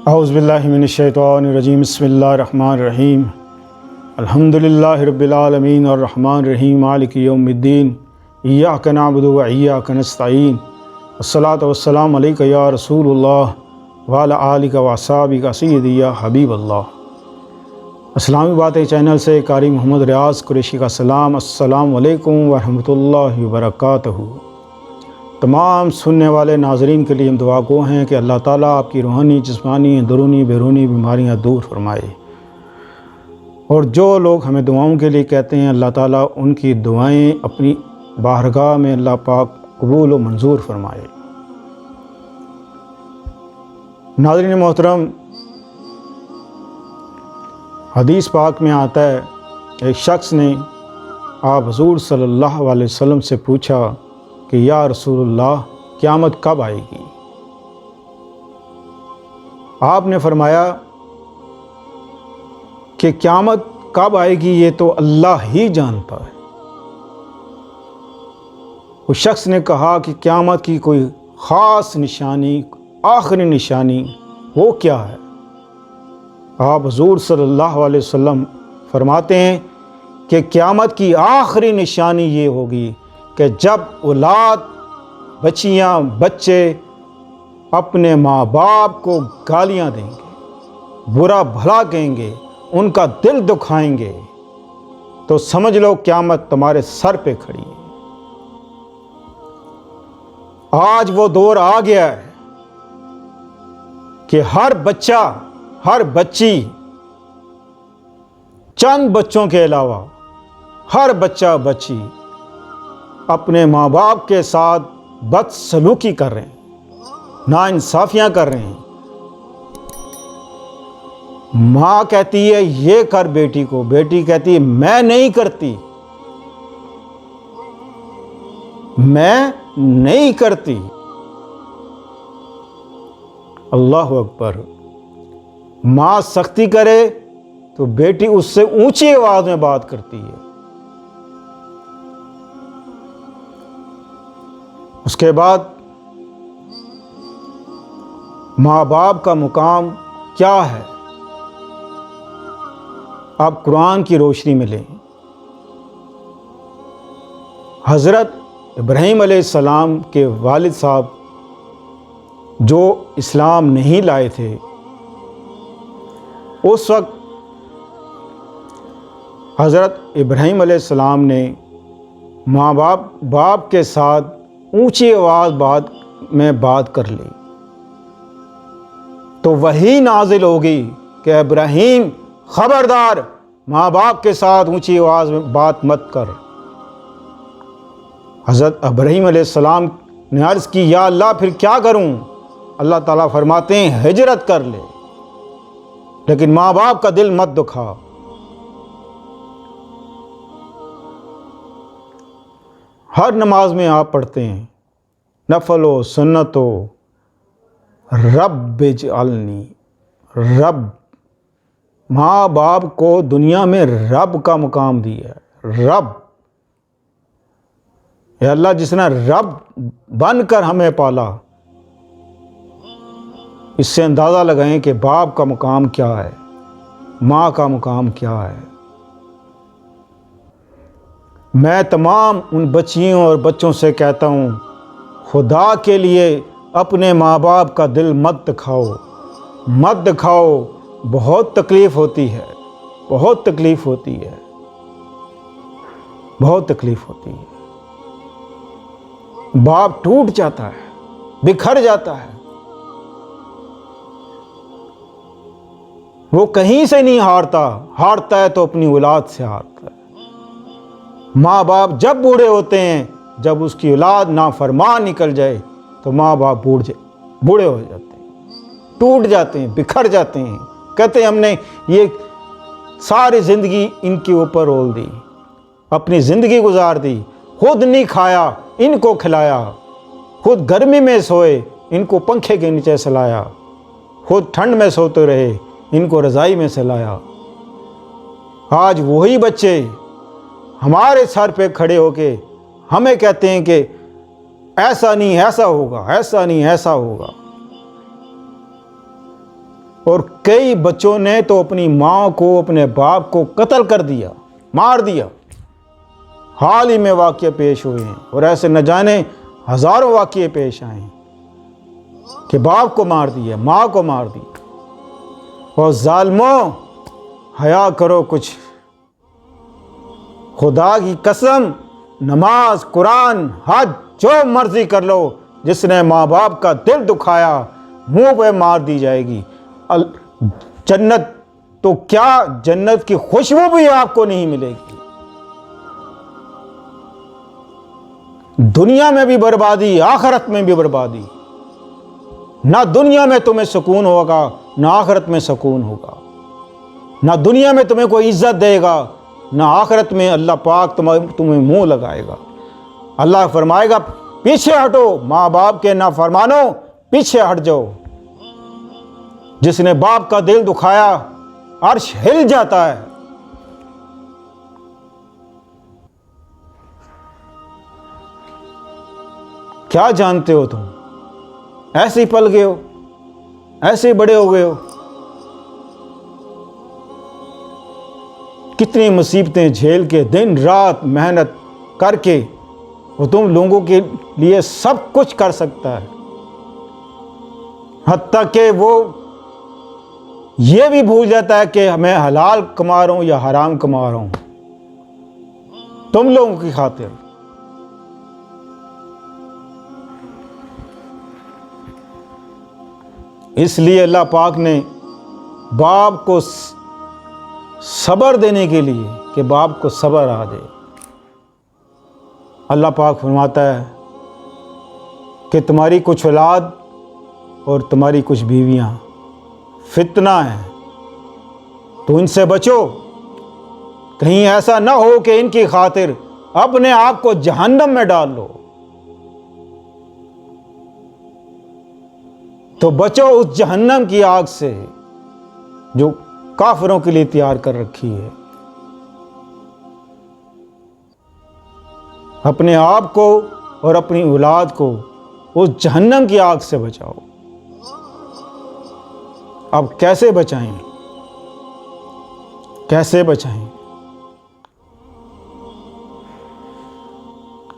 اعوذ باللہ من الشیطان الرجیم بسم اللہ الرحمن الرحیم الحمدللہ رب العالمین الرحمن الرحیم مالک یوم الدین ایاک نعبد و ایاک نستعین والصلاة والسلام علیک یا رسول اللہ وعلی آلک و اصحابک سیدی یا حبیب اللہ۔ اسلامی باتیں چینل سے قاری محمد ریاض قریشی کا سلام۔ السلام علیکم ورحمۃ اللہ وبرکاتہ۔ تمام سننے والے ناظرین کے لیے ہم دعا گو ہیں کہ اللہ تعالیٰ آپ کی روحانی، جسمانی، اندرونی، بیرونی بیماریاں دور فرمائے، اور جو لوگ ہمیں دعاؤں کے لیے کہتے ہیں اللہ تعالیٰ ان کی دعائیں اپنی بارگاہ میں اللہ پاک قبول و منظور فرمائے۔ ناظرین محترم، حدیث پاک میں آتا ہے ایک شخص نے آپ حضور صلی اللہ علیہ وسلم سے پوچھا کہ یا رسول اللہ قیامت کب آئے گی؟ آپ نے فرمایا کہ قیامت کب آئے گی یہ تو اللہ ہی جانتا ہے۔ اس شخص نے کہا کہ قیامت کی کوئی خاص نشانی، آخری نشانی وہ کیا ہے؟ آپ حضور صلی اللہ علیہ وسلم فرماتے ہیں کہ قیامت کی آخری نشانی یہ ہوگی کہ جب اولاد، بچیاں، بچے اپنے ماں باپ کو گالیاں دیں گے، برا بھلا کہیں گے، ان کا دل دکھائیں گے، تو سمجھ لو قیامت تمہارے سر پہ کھڑی ہے۔ آج وہ دور آ گیا ہے کہ ہر بچہ، ہر بچی، چند بچوں کے علاوہ ہر بچہ بچی اپنے ماں باپ کے ساتھ بدسلوکی کر رہے ہیں، ناانصافیاں کر رہے ہیں۔ ماں کہتی ہے یہ کر بیٹی کو، بیٹی کہتی ہے میں نہیں کرتی، میں نہیں کرتی۔ اللہ اکبر۔ ماں سختی کرے تو بیٹی اس سے اونچی آواز میں بات کرتی ہے۔ اس کے بعد ماں باپ کا مقام کیا ہے؟ آپ قرآن کی روشنی میں لیں۔ حضرت ابراہیم علیہ السلام کے والد صاحب جو اسلام نہیں لائے تھے، اس وقت حضرت ابراہیم علیہ السلام نے ماں باپ کے ساتھ اونچی آواز میں بات کر لی تو وہی نازل ہوگی کہ ابراہیم خبردار، ماں باپ کے ساتھ اونچی آواز میں بات مت کر۔ حضرت ابراہیم علیہ السلام نے عرض کی یا اللہ پھر کیا کروں؟ اللہ تعالیٰ فرماتے ہیں ہجرت کر لے، لیکن ماں باپ کا دل مت دکھا۔ ہر نماز میں آپ پڑھتے ہیں نفل و سنت و رب اجعلنی، رب، ماں باپ کو دنیا میں رب کا مقام دیا ہے۔ رب، یا اللہ جس نے رب بن کر ہمیں پالا، اس سے اندازہ لگائیں کہ باپ کا مقام کیا ہے، ماں کا مقام کیا ہے۔ میں تمام ان بچیوں اور بچوں سے کہتا ہوں خدا کے لیے اپنے ماں باپ کا دل مت دکھاؤ، مت دکھاؤ۔ بہت تکلیف ہوتی ہے، بہت تکلیف ہوتی ہے، بہت تکلیف ہوتی ہے۔ باپ ٹوٹ جاتا ہے، بکھر جاتا ہے، وہ کہیں سے نہیں ہارتا ہے تو اپنی اولاد سے ہارتا ہے۔ ماں باپ جب بوڑھے ہوتے ہیں، جب اس کی اولاد نافرمان نکل جائے تو ماں باپ بوڑھے ہو جاتے ہیں، ٹوٹ جاتے ہیں، بکھر جاتے ہیں، کہتے ہیں ہم نے یہ ساری زندگی ان کے اوپر رول دی، اپنی زندگی گزار دی، خود نہیں کھایا ان کو کھلایا، خود گرمی میں سوئے ان کو پنکھے کے نیچے سلایا، خود ٹھنڈ میں سوتے رہے ان کو رضائی میں سلایا۔ آج وہی بچے ہمارے سر پہ کھڑے ہو کے ہمیں کہتے ہیں کہ ایسا نہیں ایسا ہوگا، ایسا نہیں ایسا ہوگا۔ اور کئی بچوں نے تو اپنی ماں کو اپنے باپ کو قتل کر دیا، مار دیا۔ حال ہی میں واقعہ پیش ہوئے ہیں، اور ایسے نہ جانے ہزاروں واقعے پیش آئے ہیں کہ باپ کو مار دیا، ماں کو مار دیا۔ اور ظالموں، حیا کرو کچھ، خدا کی قسم، نماز، قرآن، حج جو مرضی کر لو، جس نے ماں باپ کا دل دکھایا منہ پہ مار دی جائے گی۔ جنت تو کیا، جنت کی خوشبو بھی آپ کو نہیں ملے گی۔ دنیا میں بھی بربادی، آخرت میں بھی بربادی۔ نہ دنیا میں تمہیں سکون ہوگا، نہ آخرت میں سکون ہوگا۔ نہ دنیا میں تمہیں کوئی عزت دے گا، نہ آخرت میں اللہ پاک تمہیں منہ لگائے گا۔ اللہ فرمائے گا پیچھے ہٹو، ماں باپ کے نافرمانو پیچھے ہٹ جاؤ۔ جس نے باپ کا دل دکھایا عرش ہل جاتا ہے۔ کیا جانتے ہو تم؟ ایسے ہی پل گئے ہو، ایسے ہی بڑے ہو گئے ہو۔ کتنی مصیبتیں جھیل کے، دن رات محنت کر کے وہ تم لوگوں کے لیے سب کچھ کر سکتا ہے، حتیٰ کہ وہ یہ بھی بھول جاتا ہے کہ میں حلال کما رہا ہوں یا حرام کما رہا ہوں تم لوگوں کی خاطر۔ اس لیے اللہ پاک نے باپ کو صبر دینے کے لیے کہ باپ کو صبر آ دے، اللہ پاک فرماتا ہے کہ تمہاری کچھ اولاد اور تمہاری کچھ بیویاں فتنہ ہیں، تو ان سے بچو، کہیں ایسا نہ ہو کہ ان کی خاطر اپنے آپ کو جہنم میں ڈال لو۔ تو بچو اس جہنم کی آگ سے جو کافروں کے لیے تیار کر رکھی ہے۔ اپنے آپ کو اور اپنی اولاد کو اس جہنم کی آگ سے بچاؤ۔ اب کیسے بچائیں؟ کیسے بچائیں؟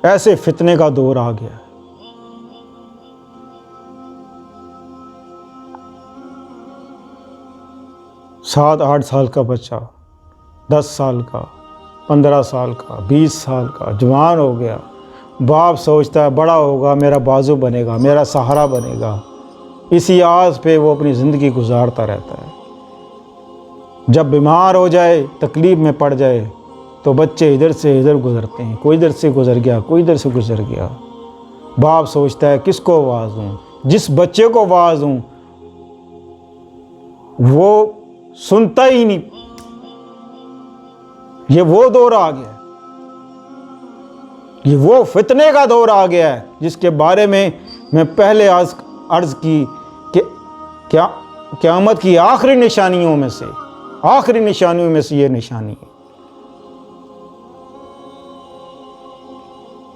ایسے فتنے کا دور آ گیا ہے۔ سات 8 سال کا بچہ، 10 سال کا، 15 سال کا، 20 سال کا جوان ہو گیا، باپ سوچتا ہے بڑا ہوگا، میرا بازو بنے گا، میرا سہارا بنے گا، اسی آس پہ وہ اپنی زندگی گزارتا رہتا ہے۔ جب بیمار ہو جائے، تکلیف میں پڑ جائے، تو بچے ادھر سے ادھر گزرتے ہیں، کوئی ادھر سے گزر گیا، کوئی ادھر سے گزر گیا۔ باپ سوچتا ہے کس کو آواز دوں، جس بچے کو آواز دوں وہ سنتا ہی نہیں۔ یہ وہ دور آ گیا، یہ وہ فتنے کا دور آ گیا ہے جس کے بارے میں پہلے عرض کی کہ قیامت کی آخری نشانیوں میں سے یہ نشانی ہے۔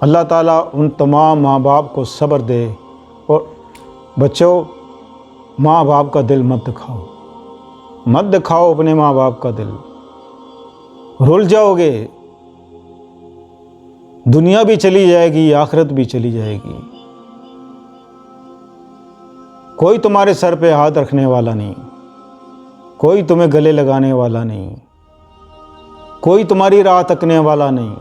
اللہ تعالیٰ ان تمام ماں باپ کو صبر دے، اور بچوں، ماں باپ کا دل مت دکھاؤ اپنے ماں باپ کا دل، رل جاؤ گے۔ دنیا بھی چلی جائے گی، آخرت بھی چلی جائے گی۔ کوئی تمہارے سر پہ ہاتھ رکھنے والا نہیں، کوئی تمہیں گلے لگانے والا نہیں، کوئی تمہاری راہ تکنے والا نہیں۔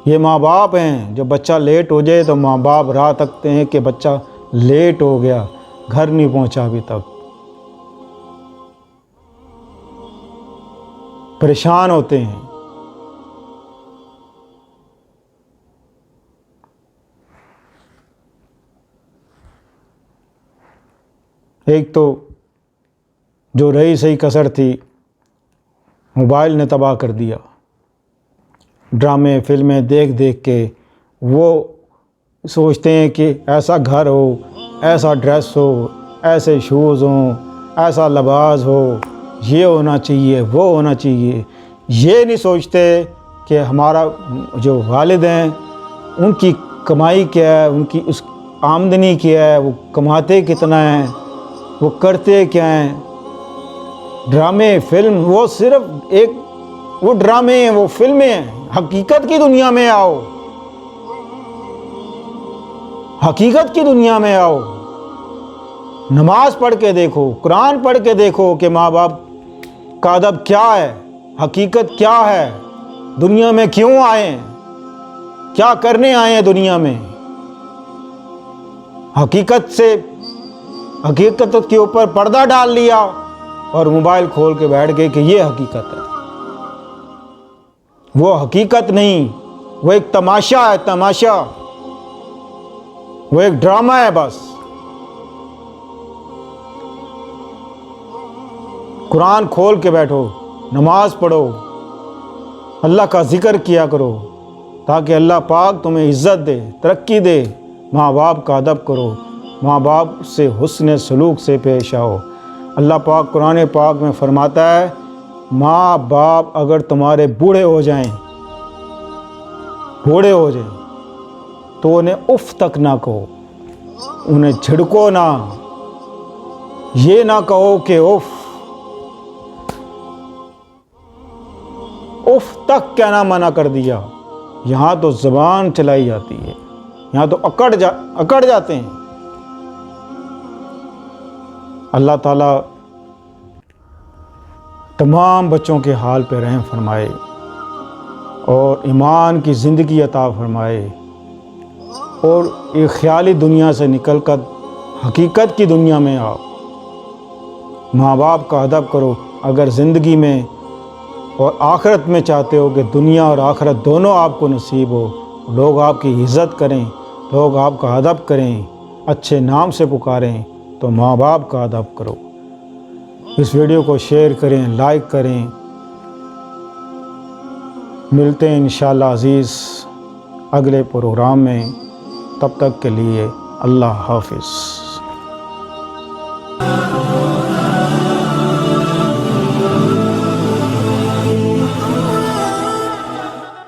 یہ ماں باپ ہیں، جو بچہ لیٹ ہو جائے تو ماں باپ راہ تکتے ہیں کہ بچہ لیٹ ہو گیا، گھر نہیں پہنچا ابھی تک، پریشان ہوتے ہیں۔ ایک تو جو رہی صحیح کسر تھی، موبائل نے تباہ کر دیا۔ ڈرامے فلمیں دیکھ کے وہ سوچتے ہیں کہ ایسا گھر ہو، ایسا ڈریس ہو، ایسے شوز ہوں، ایسا لباس ہو، یہ ہونا چاہیے، وہ ہونا چاہیے۔ یہ نہیں سوچتے کہ ہمارا جو والد ہیں ان کی کمائی کیا ہے، ان کی اس آمدنی کیا ہے، وہ کماتے کتنا ہے، وہ کرتے کیا ہیں؟ ڈرامے، فلم، وہ صرف ایک وہ ڈرامے ہیں، وہ فلمیں ہیں۔ حقیقت کی دنیا میں آؤ، حقیقت کی دنیا میں آؤ، نماز پڑھ کے دیکھو، قرآن پڑھ کے دیکھو کہ ماں باپ کا ادب کیا ہے، حقیقت کیا ہے، دنیا میں کیوں آئے ہیں، کیا کرنے آئے ہیں دنیا میں۔ حقیقت کے اوپر پردہ ڈال لیا اور موبائل کھول کے بیٹھ گئے کہ یہ حقیقت ہے۔ وہ حقیقت نہیں، وہ ایک تماشا ہے، تماشا، وہ ایک ڈرامہ ہے بس۔ قرآن کھول کے بیٹھو، نماز پڑھو، اللہ کا ذکر کیا کرو تاکہ اللہ پاک تمہیں عزت دے، ترقی دے۔ ماں باپ کا ادب کرو، ماں باپ سے حسن سلوک سے پیش آؤ۔ اللہ پاک قرآن پاک میں فرماتا ہے ماں باپ اگر تمہارے بوڑھے ہو جائیں تو انہیں اف تک نہ کہو، انہیں جھڑکو نہ، یہ نہ کہو کہ اف تک کہنا منع کر دیا۔ یہاں تو زبان چلائی جاتی ہے، یہاں تو اکڑ جاتے ہیں۔ اللہ تعالیٰ تمام بچوں کے حال پہ رحم فرمائے اور ایمان کی زندگی عطا فرمائے، اور ایک خیالی دنیا سے نکل کر حقیقت کی دنیا میں آؤ۔ ماں باپ کا ادب کرو اگر زندگی میں اور آخرت میں چاہتے ہو کہ دنیا اور آخرت دونوں آپ کو نصیب ہو، لوگ آپ کی عزت کریں، لوگ آپ کا ادب کریں، اچھے نام سے پکاریں، تو ماں باپ کا ادب کرو۔ اس ویڈیو کو شیئر کریں، لائک کریں۔ ملتے ہیں انشاءاللہ عزیز اگلے پروگرام میں، تب تک کے لیے اللہ حافظ۔